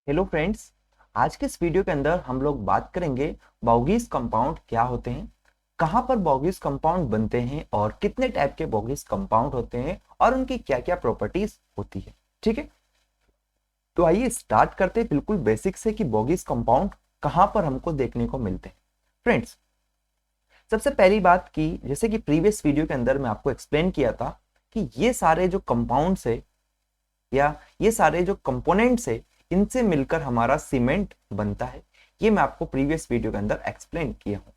Hello friends. आज के इस वीडियो के अंदर हम लोग बात करेंगे बॉगीज कंपाउंड क्या होते हैं, कहाँ पर बॉगीज कंपाउंड बनते हैं और कितने टाइप के बॉगीज कंपाउंड होते हैं और उनकी क्या क्या प्रॉपर्टीज होती है। ठीक है, तो आइए स्टार्ट करते हैं बिल्कुल बेसिक से कि बॉगीज कंपाउंड कहाँ पर हमको देखने को मिलते हैं। फ्रेंड्स, सबसे पहली बात की जैसे कि प्रीवियस वीडियो के अंदर मैं आपको एक्सप्लेन किया था कि ये सारे जो कंपाउंड्स है या ये सारे जो कंपोनेंट्स है इनसे मिलकर हमारा सीमेंट बनता है। ये मैं आपको प्रीवियस वीडियो के अंदर एक्सप्लेन किया हूं।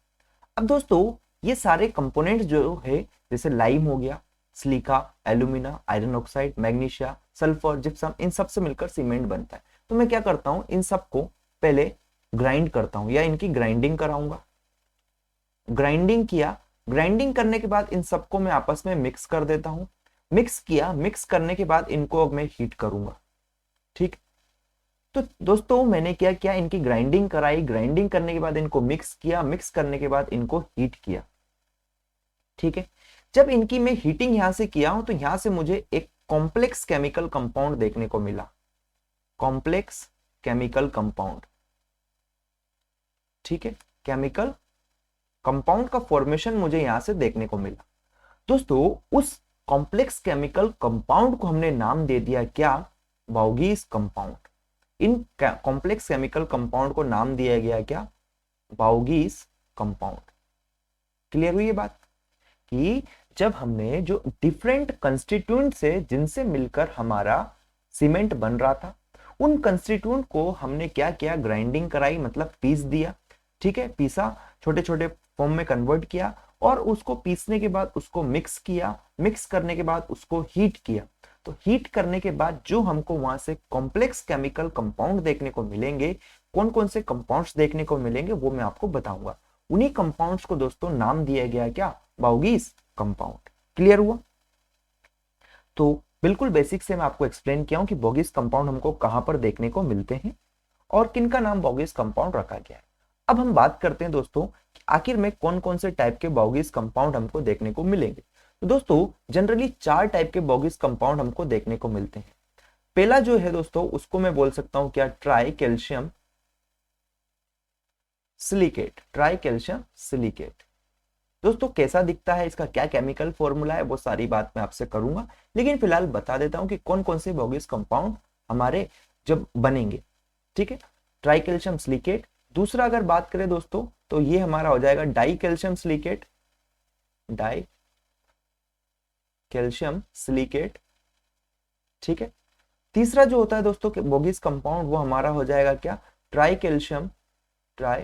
अब दोस्तों, ये सारे कंपोनेंट्स जो है जैसे लाइम हो गया, silica, alumina, iron oxide, magnesia, sulphur, gypsum, इन सब से मिलकर सीमेंट बनता है। तो मैं क्या करता हूं, इन सबको पहले ग्राइंड करता हूं या इनकी ग्राइंडिंग कराऊंगा। ग्राइंडिंग किया, ग्राइंडिंग करने के बाद इन सबको मैं आपस में मिक्स कर देता हूं। मिक्स किया, मिक्स करने के बाद इनको अब मैं हीट करूंगा। ठीक, तो दोस्तों मैंने क्या किया, इनकी ग्राइंडिंग कराई, ग्राइंडिंग करने के बाद इनको मिक्स किया, मिक्स करने के बाद इनको हीट किया। ठीक है, जब इनकी मैं हीटिंग यहां से किया हूं तो यहां से मुझे एक कॉम्प्लेक्स केमिकल कंपाउंड देखने को मिला। Complex chemical compound. ठीक है, केमिकल कंपाउंड का फॉर्मेशन मुझे यहां से देखने को मिला। दोस्तों, उस कॉम्प्लेक्स केमिकल कंपाउंड को हमने नाम दे दिया क्या, बॉगीज compound. In complex chemical compound को नाम दिया गया क्या, बॉगीज कंपाउंड। क्लियर हुई ये बात कि जब हमने जो डिफरेंट कंस्टिट्यूएंट से जिनसे मिलकर हमारा सीमेंट बन रहा था उन कंस्टिट्यूएंट को हमने क्या किया, ग्राइंडिंग कराई, मतलब पीस दिया। ठीक है, पीसा, छोटे छोटे फॉर्म में कन्वर्ट किया और उसको पीसने के बाद उसको मिक्स किया, मिक्स करने के बाद उसको हीट किया। तो हीट करने के बाद जो हमको वहां से कॉम्प्लेक्स केमिकल कंपाउंड देखने को मिलेंगे, कौन कौन से कंपाउंड्स देखने को मिलेंगे वो मैं आपको बताऊंगा। उन्हीं कंपाउंड्स को दोस्तों नाम दिया गया क्या, बॉगीज कंपाउंड। क्लियर हुआ? तो बिल्कुल बेसिक से मैं आपको एक्सप्लेन किया हूं कि बॉगीज कंपाउंड हमको कहां पर देखने को मिलते हैं और किनका नाम बॉगीज कंपाउंड रखा गया है। अब हम बात करते हैं दोस्तों कि आखिर में कौन कौन से टाइप के बॉगीज कंपाउंड हमको देखने को मिलेंगे। तो दोस्तों, जनरली 4 टाइप के बॉगीज कंपाउंड हमको देखने को मिलते हैं। पहला जो है दोस्तों उसको मैं बोल सकता हूं क्या, try calcium silicate. Try calcium silicate दोस्तों कैसा दिखता है, इसका क्या केमिकल फॉर्मूला है, वो सारी बात मैं आपसे करूंगा, लेकिन फिलहाल बता देता हूं कि कौन कौन से बॉगीज कंपाउंड हमारे जब बनेंगे। ठीक है, ट्राई कैल्शियम सिलिकेट। दूसरा अगर बात करें दोस्तों तो ये हमारा हो जाएगा die calcium silicate. Die calcium silicate. ठीक है, तीसरा जो होता है दोस्तों बॉगीज कंपाउंड वो हमारा हो जाएगा क्या, try calcium, try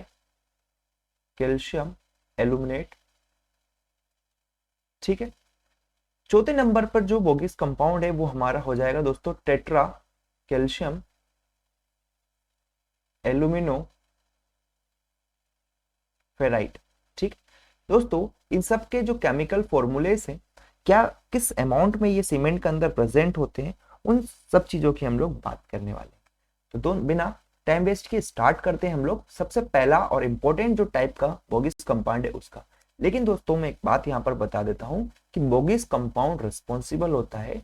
calcium aluminate. ठीक है, चौथे नंबर पर जो बोगिस कंपाउंड है वो हमारा हो जाएगा दोस्तों टेट्रा कैल्शियम एल्यूमिनो फेराइट। ठीक दोस्तों, इन सब के जो केमिकल फॉर्मूलेस हैं, क्या किस अमाउंट में ये सीमेंट के अंदर प्रेजेंट होते हैं, उन सब चीजों की हम लोग बात करने वाले हैं। तो दोनों बिना टाइम वेस्ट के स्टार्ट करते हैं हम लोग सबसे पहला और इंपॉर्टेंट जो टाइप का बोगिस कंपाउंड है उसका। लेकिन दोस्तों मैं एक बात यहाँ पर बता देता हूँ कि बोगिस कंपाउंड रिस्पॉन्सिबल होता है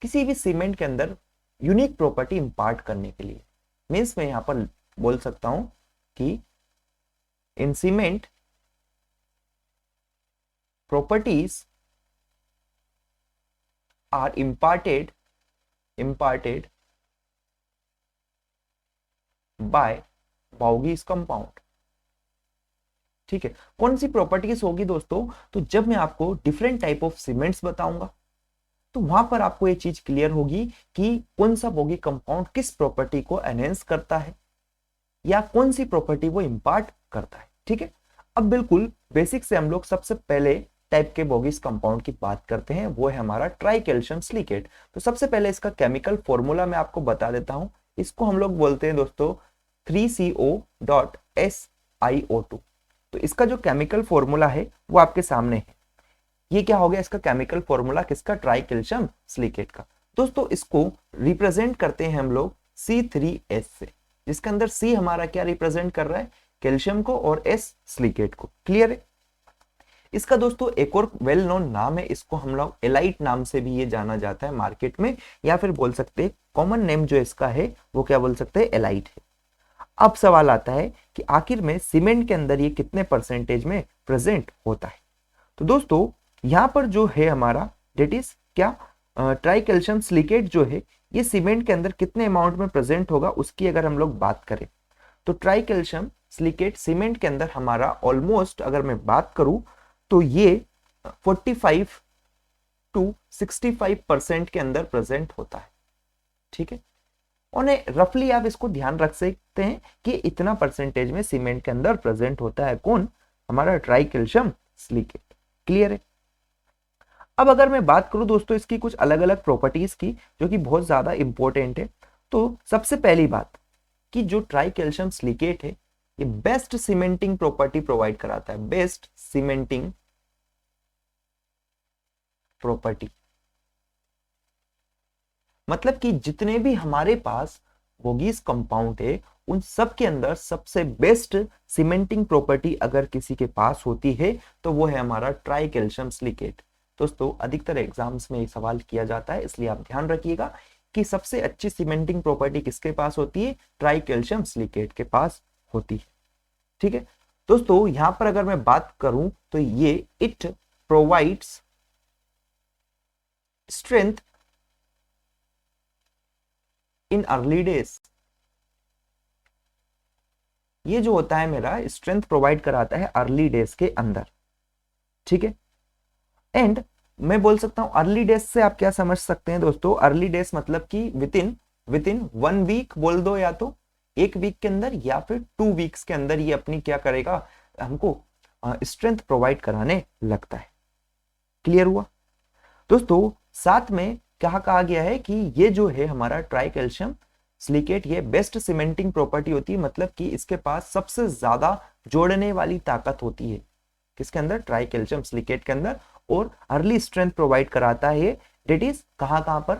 किसी भी सीमेंट के अंदर यूनिक प्रॉपर्टी इंपार्ट करने के लिए। मीन्स मैं यहाँ पर बोल सकता हूँ कि इन cement properties are imparted by Bauge's compound। ठीक है, कौन सी प्रॉपर्टीज होगी दोस्तों, तो जब मैं आपको डिफरेंट टाइप ऑफ सीमेंट्स बताऊंगा तो वहां पर आपको ये चीज क्लियर होगी कि कौन सा बॉगी कंपाउंड किस प्रॉपर्टी को एनहेंस करता है या कौन सी प्रॉपर्टी वो इंपार्ट करता है। ठीक है, अब बिल्कुल बेसिक से हम लोग सबसे पहले टाइप के बॉगीज कंपाउंड की बात करते हैं, वो है हमारा ट्राई कैल्शियम सिलिकेट। तो सबसे पहले इसका केमिकल फॉर्मूला मैं आपको बता देता हूं। इसको हम लोग बोलते हैं दोस्तों 3CO.SiO2। तो इसका जो केमिकल फॉर्मूला है वो आपके सामने है। ये क्या हो गया, इसका केमिकल फॉर्मूला किसका, ट्राई कैल्शियम सिलिकेट का। दोस्तों इसको रिप्रेजेंट करते हैं हम लोग C3S से, जिसके अंदर C हमारा क्या रिप्रेजेंट कर रहा है, कैल्शियम को, और S सिलिकेट को। क्लियर है? इसका दोस्तों एक और वेल नोन नाम है, इसको हम लोग एलाइट नाम से भी ये जाना जाता है मार्केट में, या फिर बोल सकते हैं कॉमन नेम जो इसका है वो क्या बोल सकते हैं, एलाइट है। अब सवाल आता है कि आखिर में सीमेंट के अंदर ये कितने परसेंटेज में प्रेजेंट होता है। तो दोस्तों यहाँ पर जो है हमारा डेट इज क्या, ट्राई कैल्शियम सिलिकेट जो है ये सीमेंट के अंदर कितने अमाउंट में प्रेजेंट होगा उसकी अगर हम लोग बात करें तो ट्राई कैल्शियम सिलिकेट सीमेंट के अंदर हमारा ऑलमोस्ट अगर मैं बात करूं तो ये 45 टू 65% के अंदर प्रेजेंट होता है। ठीक है, और रफली आप इसको ध्यान रख सकते हैं कि इतना परसेंटेज में सीमेंट के अंदर प्रेजेंट होता है कौन, हमारा ट्राई कैल्शियम सिलिकेट। क्लियर है। अब अगर मैं बात करूं दोस्तों इसकी कुछ अलग अलग प्रॉपर्टीज की जो कि बहुत ज्यादा इंपॉर्टेंट है, तो सबसे पहली बात कि जो ट्राई कैल्शियम सिलिकेट है ये बेस्ट सीमेंटिंग प्रॉपर्टी प्रोवाइड कराता है, बेस्ट सीमेंटिंग प्रॉपर्टी। मतलब कि जितने भी हमारे पास बोगीज कंपाउंड है उन सब के अंदर सबसे बेस्ट सीमेंटिंग प्रॉपर्टी अगर किसी के पास होती है तो वो है हमारा ट्राई कैल्शियम सिलिकेट। दोस्तों अधिकतर एग्जाम्स में एक सवाल किया जाता है, इसलिए आप ध्यान रखिएगा कि सबसे अच्छी सीमेंटिंग प्रॉपर्टी किसके पास होती है, ट्राई कैल्शियम सिलिकेट के पास होती है। ठीक है दोस्तों, यहां पर अगर मैं बात करूं तो ये it provides strength in early days. ये जो होता है मेरा स्ट्रेंथ प्रोवाइड कराता है अर्ली डेज के अंदर। ठीक है, एंड मैं बोल सकता हूं अर्ली डेज से आप क्या समझ सकते हैं दोस्तों, अर्ली डेज मतलब कि विद इन 1 वीक बोल दो, या तो 1 वीक के अंदर या फिर 2 वीक्स के अंदर ये अपनी क्या करेगा, हमको स्ट्रेंथ प्रोवाइड कराने लगता है। क्लियर हुआ दोस्तों। साथ में क्या कहा गया है कि ये जो है हमारा ट्राई कैल्शियम सिलिकेट ये बेस्ट सीमेंटिंग प्रॉपर्टी होती है, मतलब कि इसके पास सबसे ज्यादा जोड़ने वाली ताकत होती है किसके अंदर, ट्राई कैल्शियम सिलिकेट के अंदर, और अर्ली स्ट्रेंथ प्रोवाइड कराता है ये, डेट इज कहां पर,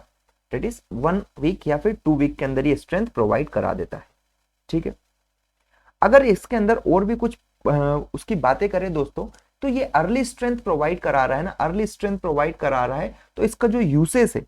डेट इज 1 वीक या फिर 2 वीक के अंदर ये स्ट्रेंथ प्रोवाइड करा देता है। ठीक है, अगर इसके अंदर और भी कुछ उसकी बातें करें दोस्तों तो ये अर्ली स्ट्रेंथ प्रोवाइड करा रहा है ना, अर्ली स्ट्रेंथ प्रोवाइड करा रहा है तो इसका जो यूसेज है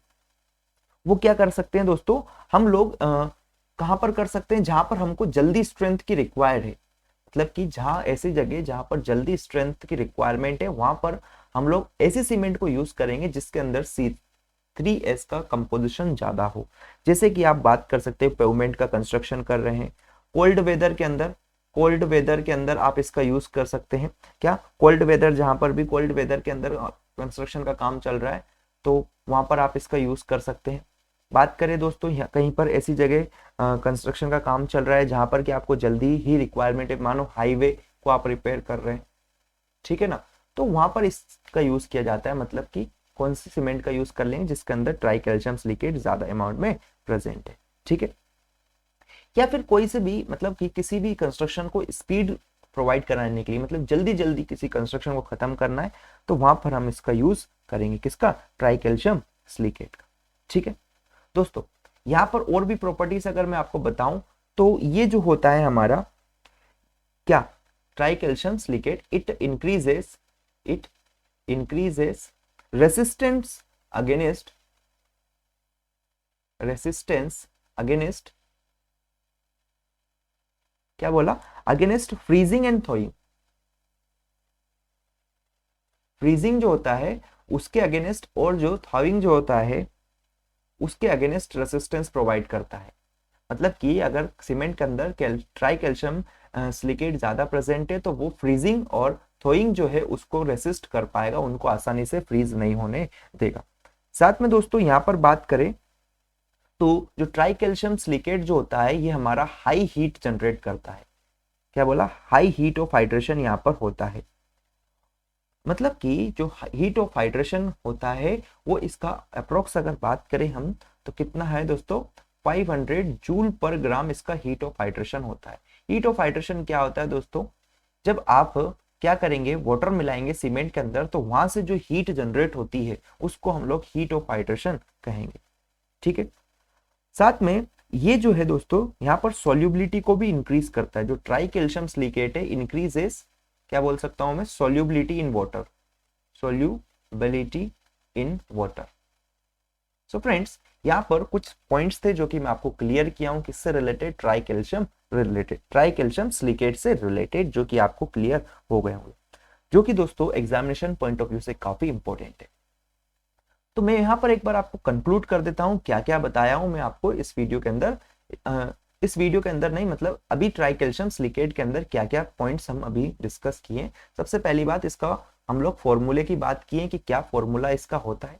वो क्या कर सकते हैं दोस्तों, हम लोग कहां पर कर सकते हैं, जहां पर हमको जल्दी स्ट्रेंथ की रिक्वायर्ड है, मतलब कि जहां ऐसी जगह जहां पर जल्दी स्ट्रेंथ की रिक्वायरमेंट है वहां पर हम लोग ऐसे सीमेंट को यूज करेंगे जिसके अंदर C3S का कंपोजिशन ज्यादा हो। जैसे कि आप बात कर सकते हैं पेवमेंट का कंस्ट्रक्शन कर रहे हैं, कोल्ड वेदर के अंदर आप इसका यूज कर सकते हैं। क्या कोल्ड वेदर, जहां पर भी कोल्ड वेदर के अंदर कंस्ट्रक्शन का काम चल रहा है तो वहां पर आप इसका यूज कर सकते हैं। बात करें दोस्तों कहीं पर ऐसी जगह कंस्ट्रक्शन का काम चल रहा है जहां पर कि आपको जल्दी ही रिक्वायरमेंट है, मानो हाईवे को आप रिपेयर कर रहे हैं, ठीक है ना, तो वहां पर इसका यूज किया जाता है। मतलब कि कौन सी सीमेंट का यूज कर लेंगे जिसके अंदर ट्राई कैल्शियम सिलिकेट ज्यादा अमाउंट में प्रेजेंट है। ठीक है, या फिर कोई से भी मतलब कि किसी भी कंस्ट्रक्शन को स्पीड प्रोवाइड कराने के लिए, मतलब जल्दी जल्दी किसी कंस्ट्रक्शन को खत्म करना है तो वहां पर हम इसका यूज करेंगे, किसका, ट्राई कैल्शियम सिलिकेट का। ठीक है दोस्तों, यहां पर और भी प्रॉपर्टीज अगर मैं आपको बताऊं तो ये जो होता है हमारा क्या, try calcium silicate it increases resistance against क्या बोला, अगेंस्ट फ्रीजिंग एंड थॉइंग। फ्रीजिंग जो होता है उसके अगेंस्ट और जो थॉइंग जो होता है उसके अगेंस्ट रेसिस्टेंस प्रोवाइड करता है। मतलब कि अगर सीमेंट के अंदर ट्राई कैल्शियम सिलिकेट ज्यादा प्रेजेंट है तो वो फ्रीजिंग और थोइंग जो है उसको रेसिस्ट कर पाएगा, उनको आसानी से फ्रीज नहीं होने देगा। साथ में दोस्तों यहाँ पर बात करें तो जो ट्राई कैल्शियम सिलिकेट जो होता है ये हमारा हाई हीट जनरेट करता है। क्या बोला, हाई हीट ऑफ हाइड्रेशन यहाँ पर होता है। मतलब कि जो हीट ऑफ हाइड्रेशन होता है वो इसका अप्रोक्स अगर बात करें हम तो कितना है दोस्तों, 500 जूल पर ग्राम इसका हीट ऑफ हाइड्रेशन होता है। हीट ऑफ हाइड्रेशन क्या होता है दोस्तों, जब आप क्या करेंगे, वाटर मिलाएंगे सीमेंट के अंदर तो वहां से जो हीट जनरेट होती है उसको हम लोग हीट ऑफ हाइड्रेशन कहेंगे। ठीक है, साथ में ये जो है दोस्तों यहाँ पर सॉल्युबिलिटी को भी इंक्रीज करता है। जो ट्राई कैल्शियम सिलिकेट है इंक्रीजेस, क्या बोल सकता हूं मैं, solubility in water. Solubility in water. So friends, यहाँ पर कुछ पॉइंट्स थे जो कि मैं आपको क्लियर किया हूं, किससे रिलेटेड, ट्राई कैल्शियम सिलिकेट से रिलेटेड, जो कि आपको क्लियर हो गए होंगे, जो कि दोस्तों एग्जामिनेशन पॉइंट ऑफ व्यू से काफी इंपॉर्टेंट है। तो मैं यहाँ पर एक बार आपको कंक्लूड कर देता हूँ क्या क्या बताया हूँ मैं आपको इस वीडियो के अंदर। इस वीडियो के अंदर नहीं, मतलब अभी ट्राई कैल्शियम सिलिकेट के अंदर क्या क्या पॉइंट्स हम अभी डिस्कस किए। सबसे पहली बात, इसका हम लोग फॉर्मूले की बात किए कि क्या फॉर्मूला इसका होता है।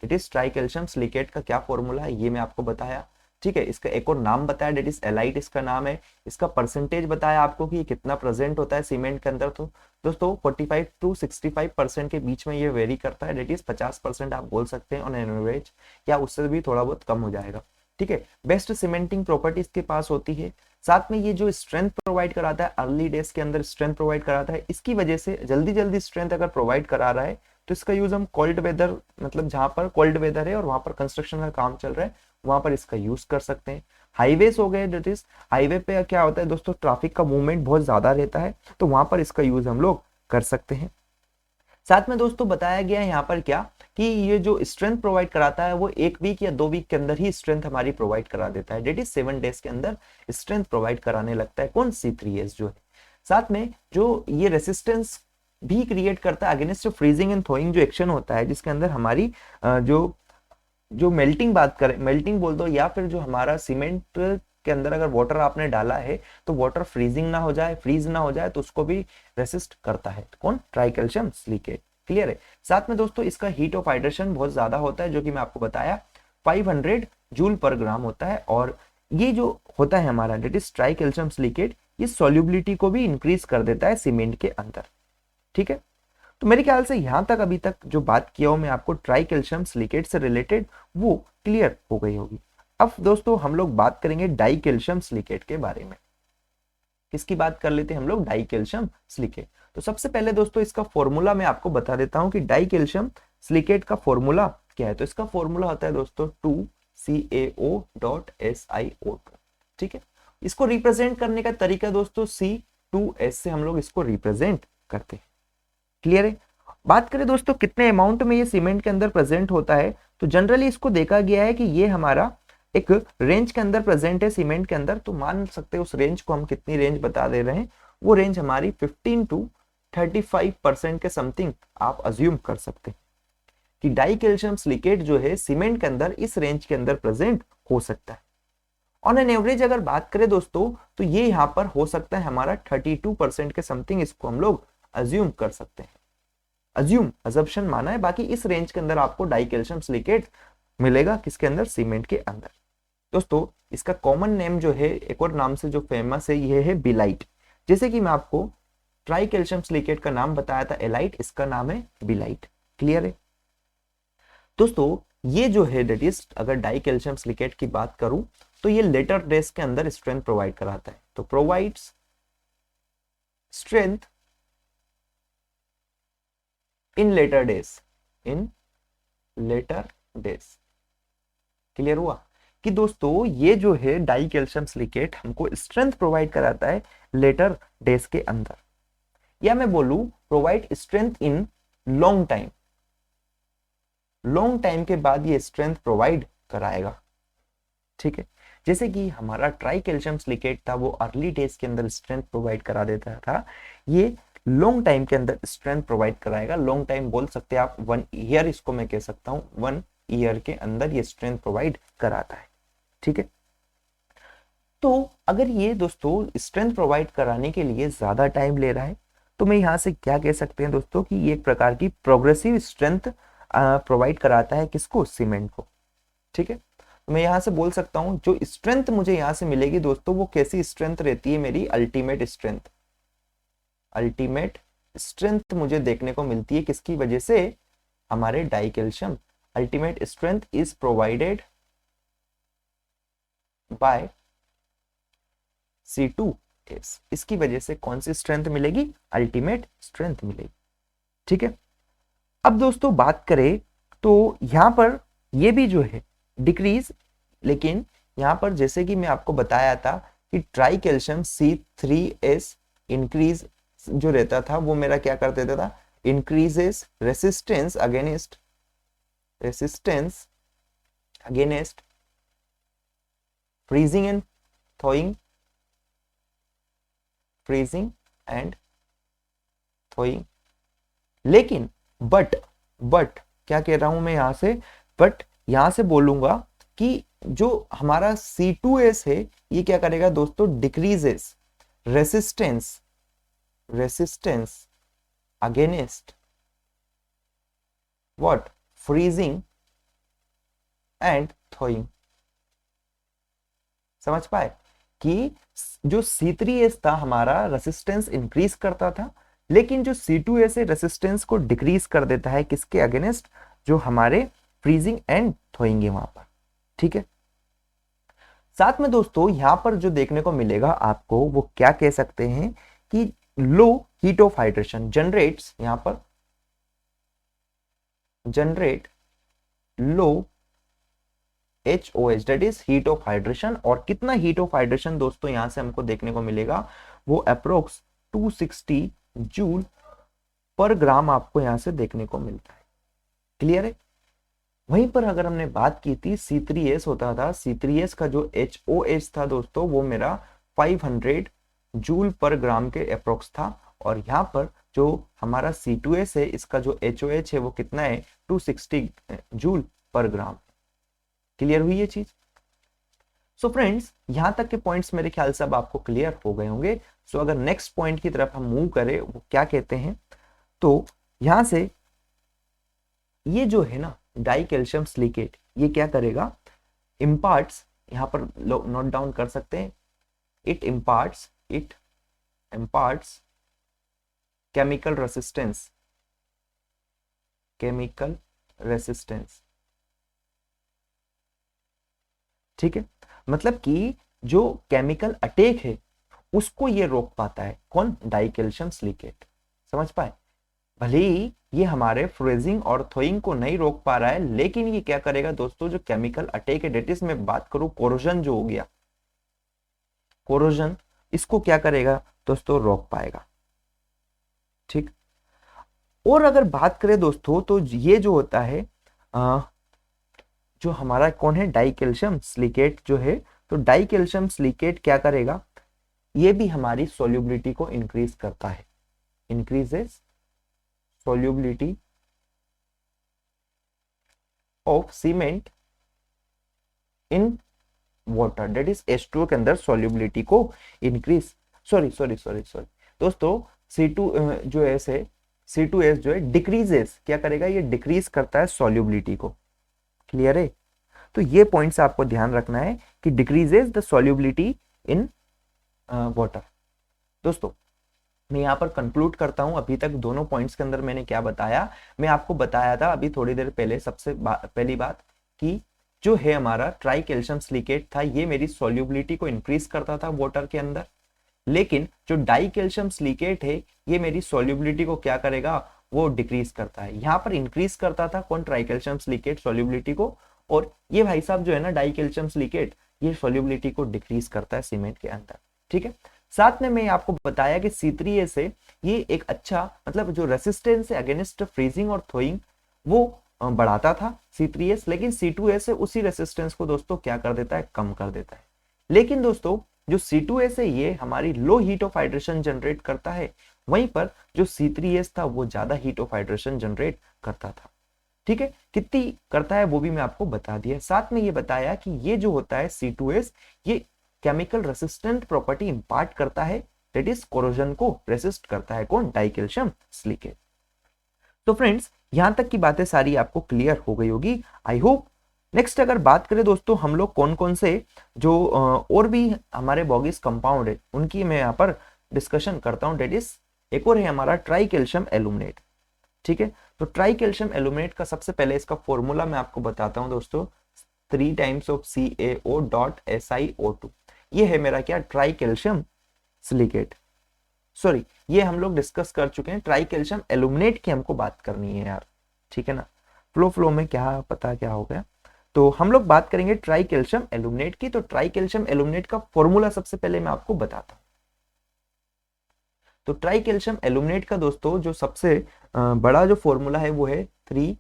It is tri calcium silicate का क्या फॉर्मूला है ये मैं आपको बताया। ठीक है, इसका एक और नाम बताया, डेट इज एलाइट इसका नाम है। इसका परसेंटेज बताया आपको कि कितना प्रेजेंट होता है सीमेंट के अंदर। तो दोस्तों 45 to 65% के बीच में ये वेरी करता है, डेट इज 50% आप बोल सकते हैं ऑन एन एवरेज, या उससे भी थोड़ा बहुत कम हो जाएगा। ठीक है, बेस्ट सीमेंटिंग प्रॉपर्टीज के पास होती है। साथ में ये जो स्ट्रेंथ प्रोवाइड कराता है, अर्ली डेज के अंदर स्ट्रेंथ प्रोवाइड कराता है, इसकी वजह से जल्दी जल्दी स्ट्रेंथ अगर प्रोवाइड करा रहा है तो इसका यूज हम कोल्ड वेदर, मतलब जहां पर कोल्ड वेदर है और वहां पर कंस्ट्रक्शन का काम चल रहा है, वहां पर इसका यूज कर सकते हैं। हाईवेज हो गए, दैट इज हाईवे पे क्या होता है दोस्तों, ट्रैफिक का मूवमेंट बहुत ज्यादा रहता है, तो वहां पर इसका यूज हम लोग कर सकते हैं। साथ में दोस्तों बताया गया है यहाँ पर क्या कि ये जो स्ट्रेंथ प्रोवाइड कराता है वो 1 वीक या 2 वीक के अंदर ही स्ट्रेंथ हमारी प्रोवाइड करा देता है, डेट इज 7 डेज के अंदर स्ट्रेंथ प्रोवाइड कराने लगता है कौन, C3S जो है। साथ में जो ये रेसिस्टेंस भी क्रिएट करता है अगेंस्ट फ्रीजिंग एंड थोइंग जो एक्शन होता है, जिसके अंदर हमारी जो मेल्टिंग बात करें, मेल्टिंग बोल दो, या फिर जो हमारा सीमेंट के अंदर अगर वाटर आपने डाला है तो वाटर फ्रीजिंग ना हो जाए, फ्रीज ना हो जाए, तो उसको भी रेसिस्ट करता है कौन, ट्राई कैल्शियम सिलिकेट। क्लियर है। साथ में दोस्तों इसका हीट ऑफ हाइड्रेशन बहुत ज्यादा होता है, जो कि मैं आपको बताया 500 जूल पर ग्राम होता है। और ये जो होता है हमारा that is tri calcium silicate, ये सॉल्युबिलिटी को भी इंक्रीज कर देता है सीमेंट के अंदर। ठीक है, तो मेरे ख्याल से यहां तक अभी तक जो बात किया हूं मैं आपको ट्राई कैल्शियम सिलिकेट से रिलेटेड, वो क्लियर हो गई होगी। अब दोस्तों हम लोग बात करेंगे डाई कैल्शियम सिलिकेट के बारे में। किसकी बात कर लेते हैं हम लोग, डाई कैल्शियम सिलिकेट। तो सबसे पहले दोस्तों इसका फॉर्मूला मैं आपको बता देता हूं कि डाई कैल्शियम सिलिकेट का फॉर्मूला क्या है। तो इसका फॉर्मूला होता है दोस्तों 2CaO.SiO2। ठीक है, इसको रिप्रेजेंट करने का तरीका दोस्तों C2S से हम लोग इसको रिप्रेजेंट करते हैं। क्लियर है। बात करें दोस्तों कितने अमाउंट में ये सीमेंट के अंदर प्रेजेंट होता है, तो जनरली इसको देखा गया है कि ये हमारा एक रेंज के अंदर प्रेजेंट है सीमेंट के अंदर। तो मान सकते हैं उस रेंज को हम कितनी रेंज बता दे रहे हैं, वो रेंज हमारी 15 to 35% के समथिंग आप अज्यूम कर सकते हैं कि डाई कैल्शियम सिलिकेट जो है सीमेंट के अंदर इस रेंज के अंदर प्रेजेंट हो सकता है। ऑन एन एवरेज अगर बात करें दोस्तों, तो ये यहाँ पर हो सकता है हमारा 32% के समथिंग, इसको हम लोग अज्यूम कर सकते हैं। अजम्पशन माना है, बाकी इस रेंज के अंदर आपको डाई कैल्शियम सिलिकेट मिलेगा, किसके अंदर, सीमेंट के अंदर। दोस्तों इसका कॉमन नेम जो है, एक और नाम से जो फेमस है, ये है बिलाइट। जैसे कि मैं आपको ट्राई कैल्शियम सिलिकेट का नाम बताया था एलाइट, इसका नाम है बिलाइट। क्लियर है दोस्तों। ये जो है डेट इज, अगर डाई कैल्शियम सिलिकेट की बात करूं तो ये लेटर डेज के अंदर स्ट्रेंथ प्रोवाइड कराता है। तो provides strength in later days. Clear हुआ कि दोस्तों ये जो है डाई कैल्शियम सिलिकेट हमको स्ट्रेंथ प्रोवाइड कराता है लेटर डेज के अंदर, या मैं बोलूं provide strength in long time के बाद ये स्ट्रेंथ प्रोवाइड कराएगा। ठीक है, जैसे कि हमारा ट्राई कैल्शियम सिलिकेट था, वो अर्ली डेज के अंदर स्ट्रेंथ प्रोवाइड करा देता था, ये लॉन्ग टाइम के अंदर स्ट्रेंथ प्रोवाइड कराएगा। लॉन्ग टाइम बोल सकते हैं आप, 1 ईयर इसको मैं कह सकता हूं, 1 ईयर के अंदर ये स्ट्रेंथ प्रोवाइड कराता है। ठीक है, तो अगर ये दोस्तों स्ट्रेंथ प्रोवाइड कराने के लिए ज्यादा टाइम ले रहा है, तो मैं यहां से क्या कह सकते हैं दोस्तों कि ये एक प्रकार की प्रोग्रेसिव स्ट्रेंथ प्रोवाइड कराता है, किसको, सीमेंट को। ठीक है, तो मैं यहां से बोल सकता हूं जो स्ट्रेंथ मुझे यहां से मिलेगी दोस्तों, वो कैसी स्ट्रेंथ रहती है, मेरी अल्टीमेट स्ट्रेंथ मुझे देखने को मिलती है, किसकी वजह से, हमारे die calcium. Ultimate strength is provided by C2S। इसकी वजह से कौन सी स्ट्रेंथ मिलेगी, अल्टीमेट स्ट्रेंथ मिलेगी। ठीक है, अब दोस्तों बात करें तो यहां पर ये भी जो है डिक्रीज, लेकिन यहां पर जैसे कि मैं आपको बताया था कि ट्राई कैल्शियम C3S इंक्रीज जो रहता था, वो मेरा क्या कर देता था, increases resistance against freezing and thawing, freezing and thawing। लेकिन बट क्या कह रहा हूं मैं यहां से, बट यहां से बोलूंगा कि जो हमारा C2S है ये क्या करेगा दोस्तों, decreases resistance against what, freezing and थॉइंग। समझ पाए कि जो C3S था हमारा रेसिस्टेंस इंक्रीज करता था, लेकिन जो C2S है रेसिस्टेंस को डिक्रीज कर देता है किसके अगेंस्ट, जो हमारे फ्रीजिंग एंड थॉइंग है वहां पर। ठीक है, साथ में दोस्तों यहां पर जो देखने को मिलेगा आपको वो क्या कह सकते हैं कि लो हीट ऑफ हाइड्रेशन जनरेट्स, यहां पर generate low HOH that is heat of hydration. और कितना हीट ऑफ हाइड्रेशन दोस्तों यहां से हमको देखने को मिलेगा, वो अप्रोक्स 260 जूल पर ग्राम आपको यहां से देखने को मिलता है। क्लियर है। वहीं पर अगर हमने बात की थी C3S होता था, C3S का जो HOH था दोस्तों वो मेरा 500 जूल पर ग्राम के अप्रोक्स था, और यहां पर जो हमारा C2S है इसका जो HOH है वो कितना है, 260 जूल पर ग्राम। क्लियर हुई ये चीज। सो फ्रेंड्स यहां तक के पॉइंट्स मेरे ख्याल से अब आपको क्लियर हो गए होंगे। सो अगर नेक्स्ट पॉइंट की तरफ हम मूव करें, वो क्या कहते हैं, तो यहां से ये जो है ना डाई कैल्शियम सिलिकेट, ये क्या करेगा, इम्पार्ट्स, यहां पर नोट डाउन कर सकते हैं, इट इम्पार्ट्स केमिकल रेसिस्टेंस। ठीक है, मतलब कि जो केमिकल अटैक है उसको ये रोक पाता है, कौन, डाई कैल्शियम सिलिकेट। समझ पाए, भले ही ये हमारे फ्रीजिंग और थॉइंग को नहीं रोक पा रहा है, लेकिन ये क्या करेगा दोस्तों, जो केमिकल अटैक है, डेट इज मैं बात करूं कोरोजन जो हो गया, कोरोजन, इसको क्या करेगा दोस्तों, रोक पाएगा। ठीक, और अगर बात करें दोस्तों तो ये जो होता है जो हमारा कौन है, डाई कैल्शियम सिलिकेट जो है, तो डाई कैल्शियम सिलिकेट क्या करेगा, ये भी हमारी सोल्यूबिलिटी को इंक्रीज करता है, increases solubility of cement in water, that is H2O के अंदर solubility को increase, सॉरी दोस्तों C2 जो है C2S जो है डिक्रीजेस, क्या करेगा, ये डिक्रीज करता है solubility को। क्लियर है, तो ये पॉइंट्स आपको ध्यान रखना है कि decreases the solubility in water। दोस्तों मैं यहाँ पर कंक्लूड करता हूं, अभी तक दोनों पॉइंट्स के अंदर मैंने क्या बताया, मैं आपको बताया था अभी थोड़ी देर पहले, सबसे पहली बात कि जो है हमारा ट्राई कैल्शियम सिलिकेट था, ये मेरी सॉल्युबिलिटी को इंक्रीज करता था वाटर के अंदर, लेकिन जो डाई कैल्शियम सिलिकेट है ये मेरी सॉल्युबिलिटी को क्या करेगा, वो डिक्रीज करता है। यहाँ पर इंक्रीज करता था कौन, ट्राई कैल्शियम सिलिकेट सॉल्युबिलिटी को, और ये भाई साहब जो है ना डाई कैल्शियम सिलिकेट, ये सॉल्युबिलिटी को डिक्रीज करता है सीमेंट के अंदर। ठीक है, साथ में मैं आपको बताया कि C3S है ये एक अच्छा, मतलब जो रेसिस्टेंस है अगेंस्ट फ्रीजिंग और थोइंग वो बढ़ाता था C3S, लेकिन C2S है उसी रेसिस्टेंस को दोस्तों क्या कर देता है, कम कर देता है। लेकिन दोस्तों जो C2S है ये हमारी लो हीट ऑफ हाइड्रेशन जनरेट करता है, वहीं पर जो C3S था वो ज्यादा हीट ऑफ हाइड्रेशन जनरेट करता था। ठीक है, कितनी करता है वो भी मैं आपको बता दिया। साथ में ये बताया कि ये जो होता है C2S ये केमिकल रेसिस्टेंट प्रॉपर्टी इंपार्ट करता है, दैट इज कोरोजन को रेसिस्ट करता है, कौन, डाई कैल्शियम सिलिकेट। तो फ्रेंड्स यहां तक की बातें सारी आपको क्लियर हो गई होगी, आई होप। नेक्स्ट अगर बात करें दोस्तों हम लोग कौन कौन से जो और भी हमारे बॉगीज कंपाउंड है उनकी मैं यहाँ पर डिस्कशन करता हूँ, दैट इज एक और है हमारा ट्राई कैल्शियम एल्यूमिनेट। ठीक है, तो ट्राई कैल्शियम एल्यूमिनेट का सबसे पहले इसका फॉर्मूला मैं आपको बताता हूँ दोस्तों, 3 टाइम्स ऑफ CaO.SiO2, ये है मेरा क्या, ट्राई कैल्शियम सिलिकेट। सॉरी ये हम लोग डिस्कस कर चुके हैं, ट्राई कैल्शियम एल्यूमिनेट की हमको बात करनी है यार। ठीक है ना, फ्लो में क्या पता क्या हो गया, तो हम लोग बात करेंगे ट्राई कैल्शियम एल्यूमिनेट की। तो ट्राई कैल्शियम एल्यूमिनेट का फॉर्मूला सबसे पहले मैं आपको बताता हूं। तो ट्राई कैल्शियम एल्यूमिनेट का दोस्तों जो सबसे बड़ा जो फॉर्मूला है वो है 3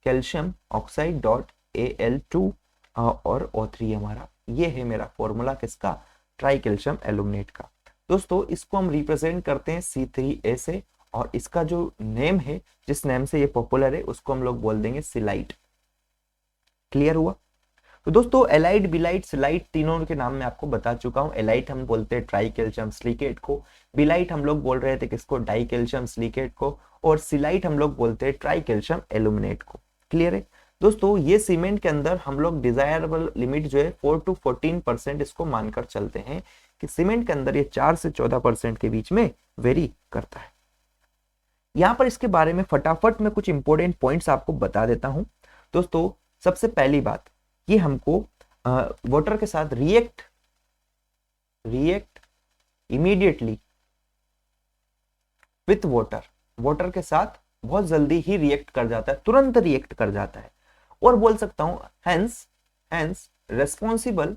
कैल्शियम ऑक्साइड डॉट Al2 और O3 हमारा, ये है मेरा फॉर्मूला किसका, ट्राई कैल्शियम एल्यूमिनेट का। दोस्तों इसको हम रिप्रेजेंट करते हैं C3A से, और इसका जो नेम है, जिस नेम से ये पॉपुलर है, उसको हम लोग बोल देंगे सिलाइट। क्लियर हुआ? तो दोस्तों एलाइट, बिलाइट, सिलाइट तीनों के नाम मैं आपको बता चुका हूं। एलाइट हम बोलते हैं ट्राई कैल्शियम सिलिकेट को, बिलाइट हम लोग बोल रहे थे किसको, डाई कैल्शियम सिलिकेट को, और सिलाइट हम लोग बोलते हैं ट्राई कैल्शियम एल्यूमिनेट को। क्लियर है दोस्तों? ये सीमेंट के अंदर हम लोग डिजायरेबल लिमिट जो है 4 to 14% इसको मानकर चलते हैं कि सीमेंट के अंदर ये 4 से 14% के बीच में वेरी करता है। यहां पर इसके बारे में फटाफट में कुछ इंपॉर्टेंट पॉइंट्स आपको बता देता हूं। दोस्तों सबसे पहली बात, ये हमको वाटर के साथ रिएक्ट इमीडिएटली विथ वाटर के साथ बहुत जल्दी ही रिएक्ट कर जाता है, तुरंत रिएक्ट कर जाता है। और बोल सकता हूं hence responsible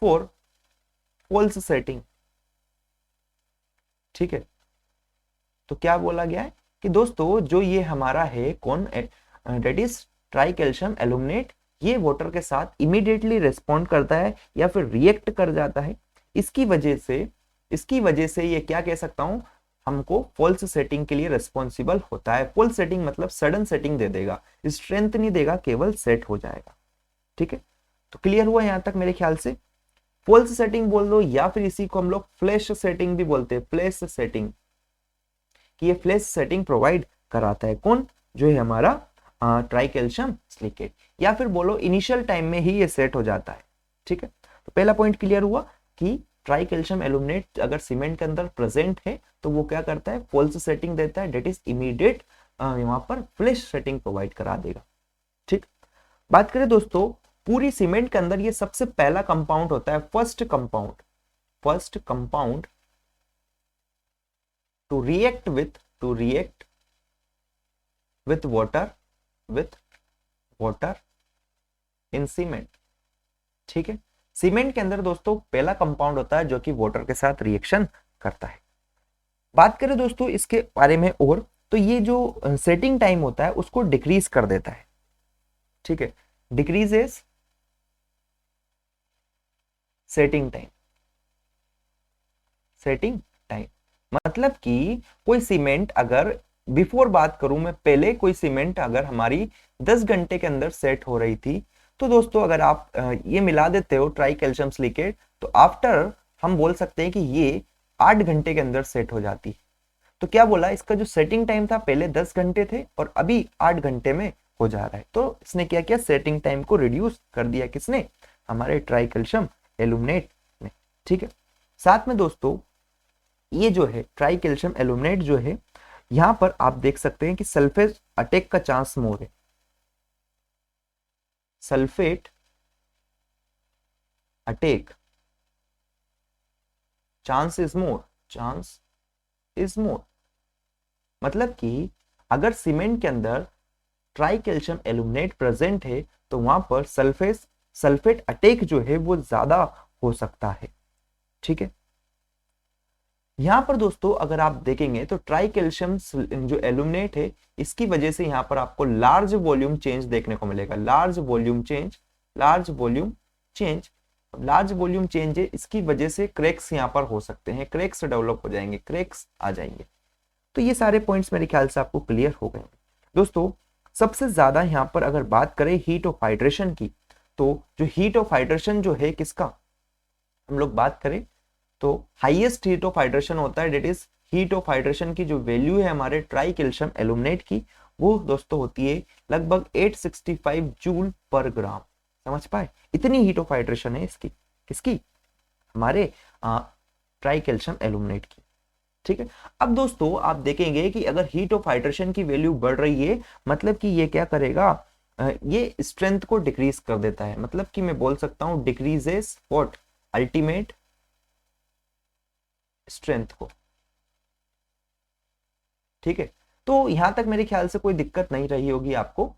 for false setting. ठीक है, तो क्या बोला गया है कि दोस्तों जो ये हमारा है कौन, that is tri calcium aluminate, ये वाटर के साथ इमीडिएटली रेस्पॉन्ड करता है या फिर रिएक्ट कर जाता है। इसकी वजह से ये क्या कह सकता हूं, हमको फॉल्स सेटिंग के लिए रेस्पॉन्सिबल होता है। फॉल्स सेटिंग मतलब सडन सेटिंग दे देगा, स्ट्रेंथ नहीं देगा, केवल सेट हो जाएगा। ठीक है, तो क्लियर हुआ यहां तक मेरे ख्याल से? फॉल्स सेटिंग बोल दो, या फिर इसी को हम लोग फ्लैश सेटिंग भी बोलते हैं, फ्लैश सेटिंग, कि ये फ्लैश सेटिंग प्रोवाइड कराता है कौन, जो है हमारा ट्राई कैल्शियम सिलिकेट, या फिर बोलो इनिशियल टाइम में ही ये सेट हो जाता है। ठीक है, तो पहला पॉइंट क्लियर हुआ कि ट्राई कैल्शियम एल्यूमिनेट अगर सीमेंट के अंदर प्रेजेंट है तो वो क्या करता है, फॉल्स सेटिंग देता है, डेट इज इमीडिएट वहां पर फ्लैश सेटिंग प्रोवाइड करा देगा। ठीक, बात करें दोस्तों पूरी सीमेंट के अंदर ये सबसे पहला कंपाउंड होता है, first compound to react with water in cement. ठीक है, सीमेंट के अंदर दोस्तों पहला कंपाउंड होता है जो कि वाटर के साथ रिएक्शन करता है। बात करें दोस्तों इसके बारे में और, तो ये जो सेटिंग टाइम होता है उसको डिक्रीज कर देता है। ठीक है, डिक्रीजेस सेटिंग टाइम मतलब कि कोई सीमेंट अगर, बिफोर बात करूं मैं, पहले कोई सीमेंट अगर हमारी 10 घंटे के अंदर सेट हो रही थी, तो दोस्तों अगर आप ये मिला देते हो ट्राई कैल्शियम सिलिकेट, तो आफ्टर हम बोल सकते हैं कि ये 8 घंटे के अंदर सेट हो जाती। तो क्या बोला, इसका जो सेटिंग टाइम था पहले 10 घंटे थे और अभी 8 घंटे में हो जा रहा है। तो इसने क्या किया, सेटिंग टाइम को रिड्यूस कर दिया, किसने, हमारे ट्राई कैल्शियम एल्यूमिनेट ने। ठीक है, साथ में दोस्तों ये जो है ट्राई कैल्शियम एल्यूमिनेट जो है, यहां पर आप देख सकते हैं कि सल्फेट अटैक का चांस मोर है, sulphate attack chance is more, मतलब कि अगर सीमेंट के अंदर ट्राई कैल्शियम एल्यूमिनेट प्रेजेंट है तो वहां पर सल्फेट अटैक जो है वो ज्यादा हो सकता है। ठीक है, यहां पर दोस्तों अगर आप देखेंगे तो ट्राई कैल्शियम जो एल्यूमिनेट है, इसकी वजह से यहां पर आपको लार्ज वॉल्यूम चेंज देखने को मिलेगा, लार्ज वॉल्यूम चेंज है, इसकी वजह से क्रैक्स यहां पर हो सकते हैं, क्रैक्स डेवलप हो जाएंगे, क्रैक्स आ जाएंगे। तो ये सारे पॉइंट्स मेरे ख्याल से आपको क्लियर हो गए दोस्तों। सबसे ज्यादा यहाँ पर अगर बात करें हीट ऑफ हाइड्रेशन की, तो जो हीट ऑफ हाइड्रेशन जो है किसका हम लोग बात करें तो हाईएस्ट हीट ऑफ हाइड्रेशन होता है, that is heat of hydration की जो वैल्यू है हमारे ट्राई कैल्शियम एल्यूमिनेट की, वो दोस्तों होती है लगभग 865 जूल पर ग्राम। समझ पाए, इतनी हीट ऑफ हाइड्रेशन है इसकी, किसकी, हमारे ट्राई कैल्शियम एल्यूमिनेट की। ठीक है, अब दोस्तों आप देखेंगे कि अगर हीट ऑफ हाइड्रेशन की वैल्यू बढ़ रही है, मतलब कि ये क्या करेगा, ये स्ट्रेंथ को डिक्रीज कर देता है, मतलब कि मैं बोल सकता हूं डिक्रीजेस व्हाट, अल्टीमेट स्ट्रेंथ को। ठीक है, तो यहां तक मेरे ख्याल से कोई दिक्कत नहीं रही होगी आपको।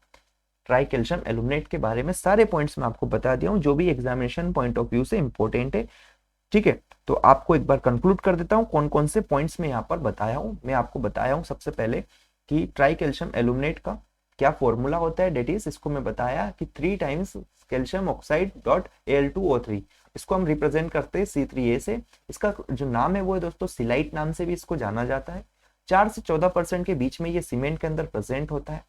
ट्राई कैल्शियम एल्यूमिनेट के बारे में सारे पॉइंट्स मैं आपको बता दिया हूं जो भी एग्जामिनेशन पॉइंट ऑफ व्यू से इंपॉर्टेंट है। ठीक है, तो आपको एक बार कंक्लूड कर देता हूँ कौन कौन से पॉइंट्स में यहाँ पर बताया हूँ। मैं आपको बताया हूँ सबसे पहले कि ट्राई कैल्शियम एल्यूमिनेट का क्या फॉर्मूला होता है, डेट इज इसको मैं बताया कि 3 times calcium oxide dot Al2O3, इसको हम रिप्रेजेंट करते हैं C3A से। इसका जो नाम है वो है दोस्तों सिलाइट नाम से भी इसको जाना जाता है। 4 से 14% के बीच में ये सीमेंट के अंदर प्रेजेंट होता है।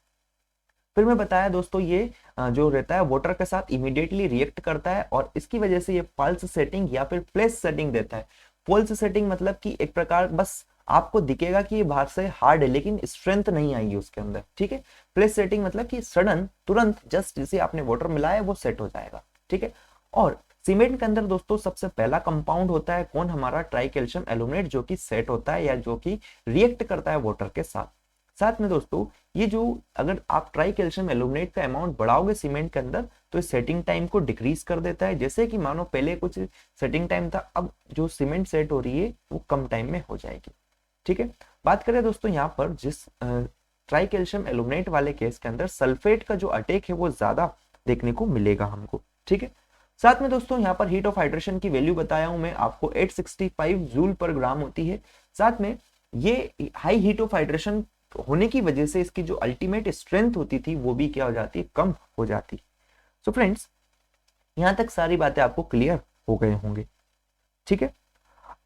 फिर मैं बताया दोस्तों ये जो रहता है वाटर के साथ इमीडिएटली रिएक्ट करता है और इसकी वजह से ये पल्स सेटिंग या फिर प्लेस सेटिंग देता है। पल्स सेटिंग मतलब कि एक प्रकार बस आपको दिखेगा कि ये बाहर से हार्ड है लेकिन स्ट्रेंथ नहीं आएगी उसके अंदर, ठीक है। प्लेस सेटिंग मतलब कि सडन तुरंत जस्ट जैसे आपने वाटर मिलाया वो सेट हो जाएगा, ठीक है। और सीमेंट के अंदर दोस्तों सबसे पहला कंपाउंड होता है कौन, हमारा ट्राई कैल्शियम एल्यूमिनेट, जो कि सेट होता है या जो कि रिएक्ट करता है वाटर के साथ। साथ में दोस्तों ये जो अगर आप ट्राई कैल्शियम एल्यूमिनेट का अमाउंट बढ़ाओगे सीमेंट के अंदर तो इस सेटिंग टाइम को डिक्रीज कर देता है। जैसे कि मानो पहले कुछ सेटिंग टाइम था, अब जो सीमेंट सेट हो रही है वो कम टाइम में हो जाएगी, ठीक है। बात करें दोस्तों यहाँ पर जिस ट्राई कैल्शियम एल्यूमिनेट वाले केस के अंदर सल्फेट का जो अटैक है वो ज्यादा देखने को मिलेगा हमको, ठीक है। साथ में दोस्तों यहाँ पर हीट ऑफ हाइड्रेशन की वैल्यू बताया हूं मैं आपको 865 जूल पर ग्राम होती है। साथ में ये हाई हीट ऑफ हाइड्रेशन होने की वजह से इसकी जो अल्टीमेट स्ट्रेंथ होती थी वो भी क्या हो जाती है, कम हो जाती। सो फ्रेंड्स यहां तक सारी बातें आपको क्लियर हो गए होंगे, ठीक है।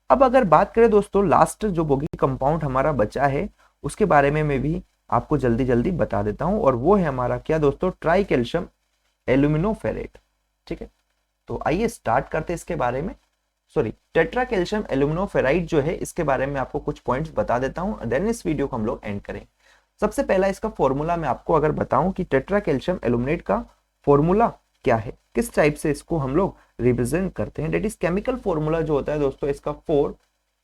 अब अगर बात करें दोस्तों लास्ट जो बोगी कंपाउंड हमारा बचा है उसके बारे में मैं भी आपको जल्दी जल्दी बता देता हूं और वो है हमारा क्या दोस्तों, ट्राई कैल्शियम एल्यूमिनोफेरेट, ठीक है। तो आइए स्टार्ट करते हैं इसके बारे में। सॉरी, टेट्रा कैल्शियम एल्यूमिनोफेराइड जो है इसके बारे में आपको कुछ पॉइंट्स बता देता हूं, देन इस वीडियो को हम लोग एंड करें। सबसे पहला इसका फॉर्मूला मैं आपको अगर बताऊं कि टेट्रा कैल्शियम एल्यूमिनेट का फॉर्मूला क्या है, किस टाइप से इसको हम लोग रिप्रेजेंट करते हैं, डेट इज केमिकल फॉर्मूला जो होता है दोस्तों इसका 4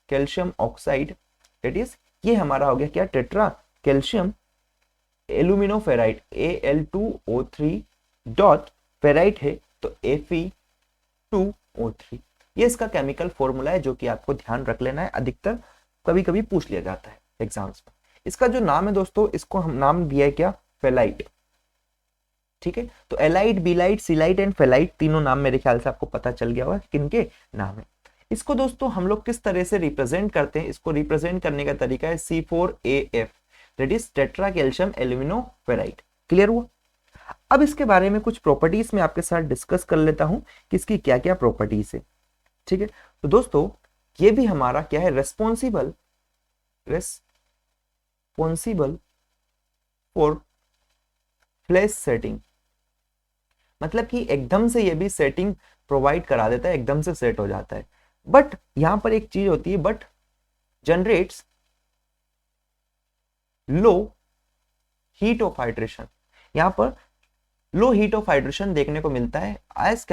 कैल्शियम ऑक्साइड, डेट इज ये हमारा हो गया क्या, tetra calcium aluminoferrite Al2O3 dot ferrite है तो Fe2O3, ये इसका केमिकल फॉर्मूला है जो कि आपको ध्यान रख लेना है, अधिकतर कभी कभी पूछ लिया जाता है एग्जाम्स में। इसका जो नाम है दोस्तों इसको हम नाम दिया है क्या, फेलाइट, ठीक है। तो एलाइट, बीलाइट, सीलाइट एंड फेलाइट तीनों नाम मेरे ख्याल से आपको पता चल गया होगा किनके नाम है। इसको दोस्तों हम लोग किस तरह से रिप्रेजेंट करते हैं, इसको रिप्रेजेंट करने का तरीका है C4AF, that is tetra calcium aluminoferrite. Clear हुआ। अब इसके बारे में कुछ प्रॉपर्टीज मैं आपके साथ डिस्कस कर लेता हूं कि इसकी क्या क्या प्रॉपर्टीज है, ठीक है। तो दोस्तों ये भी हमारा क्या है, रेस्पॉन्सिबल फॉर फ्लैश सेटिंग, मतलब कि एकदम से ये भी सेटिंग प्रोवाइड करा देता है, एकदम से सेट हो जाता है। बट यहां पर एक चीज होती है, but generates low heat of hydration, यहां पर लो हीट ऑफ हाइड्रेशन देखने को मिलता है एज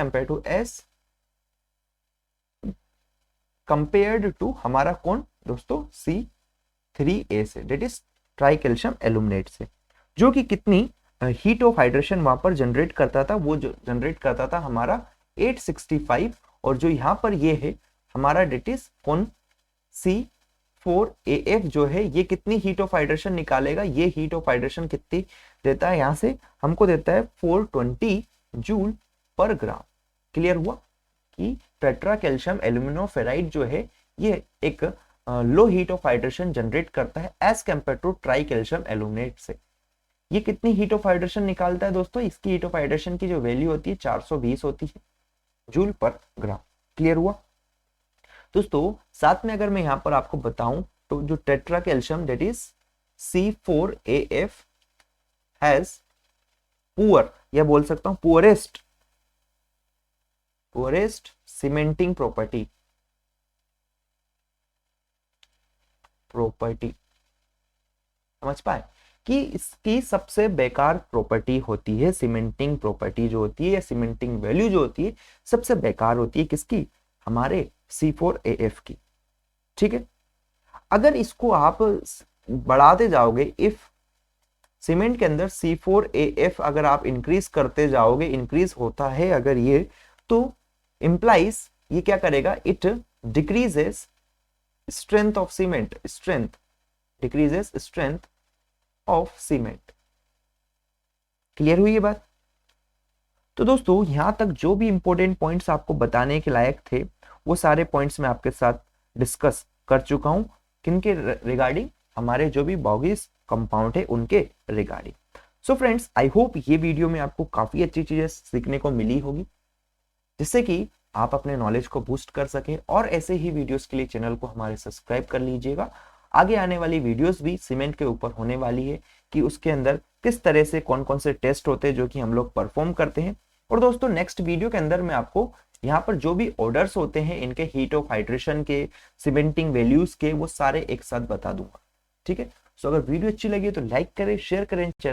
कंपेयर्ड टू हमारा कौन दोस्तों, C3A से, that is tri calcium aluminate से, जो कि कितनी हीट ऑफ हाइड्रेशन वहां पर जनरेट करता था, वो जो जनरेट करता था हमारा 865, और जो यहाँ पर ये है हमारा डेट इज कौन, C4AF जो है ये कितनी हीट ऑफ हाइड्रेशन निकालेगा, ये हीट ऑफ हाइड्रेशन कितनी देता है, यहां से हमको देता है 420 जूल पर ग्राम। क्लियर हुआ कि टेट्रा कैल्शियम एल्यूमिनोफेराइड जो है ये एक low heat of hydration generate करता है as compare to tri calcium aluminate से। ये कितनी हीट ऑफ हाइड्रेशन निकालता है दोस्तों, इसकी हीट ऑफ हाइड्रेशन की जो वैल्यू होती है 420 होती है जूल पर ग्राम। क्लियर हुआ दोस्तों। साथ में अगर मैं यहां पर आपको बताऊं तो जो tetra calcium that is C4AF has poor, या बोल सकता हूं पुअरेस्ट सीमेंटिंग प्रॉपर्टी समझ पाए कि इसकी सबसे बेकार प्रॉपर्टी होती है सीमेंटिंग प्रॉपर्टी जो होती है या सीमेंटिंग वैल्यू जो होती है सबसे बेकार होती है किसकी, हमारे C4AF की, ठीक है। अगर इसको आप बढ़ाते जाओगे, इफ सीमेंट के अंदर C4AF अगर आप इंक्रीज करते जाओगे, इंक्रीज होता है अगर ये, तो इंप्लाइज ये क्या करेगा, it decreases strength of cement, decreases strength of cement. Clear हुई ये बात। तो दोस्तों यहां तक जो भी इंपॉर्टेंट पॉइंट्स आपको बताने के लायक थे वो सारे पॉइंट्स मैं आपके साथ डिस्कस कर चुका हूँ, किनके रिगार्डिंग, हमारे जो भी बॉगीज कंपाउंड है उनके regarding. So friends, I hope ये वीडियो में आपको काफी अच्छी चीजें सीखने को मिली होगी, जिससे कि आप अपने नॉलेज को बूस्ट कर सके। और ऐसे ही वीडियोस के लिए चैनल को हमारे सब्सक्राइब कर लीजिएगा। आगे आने वाली वीडियोस भी सीमेंट के ऊपर होने वाली है कि उसके अंदर किस तरह से कौन कौन से टेस्ट होते हैं जो कि हम लोग परफॉर्म करते हैं। और दोस्तों, नेक्स्ट वीडियो के अंदर मैं आपको यहाँ पर जो भी ऑर्डर्स होते हैं इनके हीट ऑफ हाइड्रेशन के, सीमेंटिंग वैल्यूज के, वो सारे एक साथ बता दूंगा। ठीक है। सो अगर वीडियो अच्छी लगी तो लाइक करें, शेयर करें, चैनल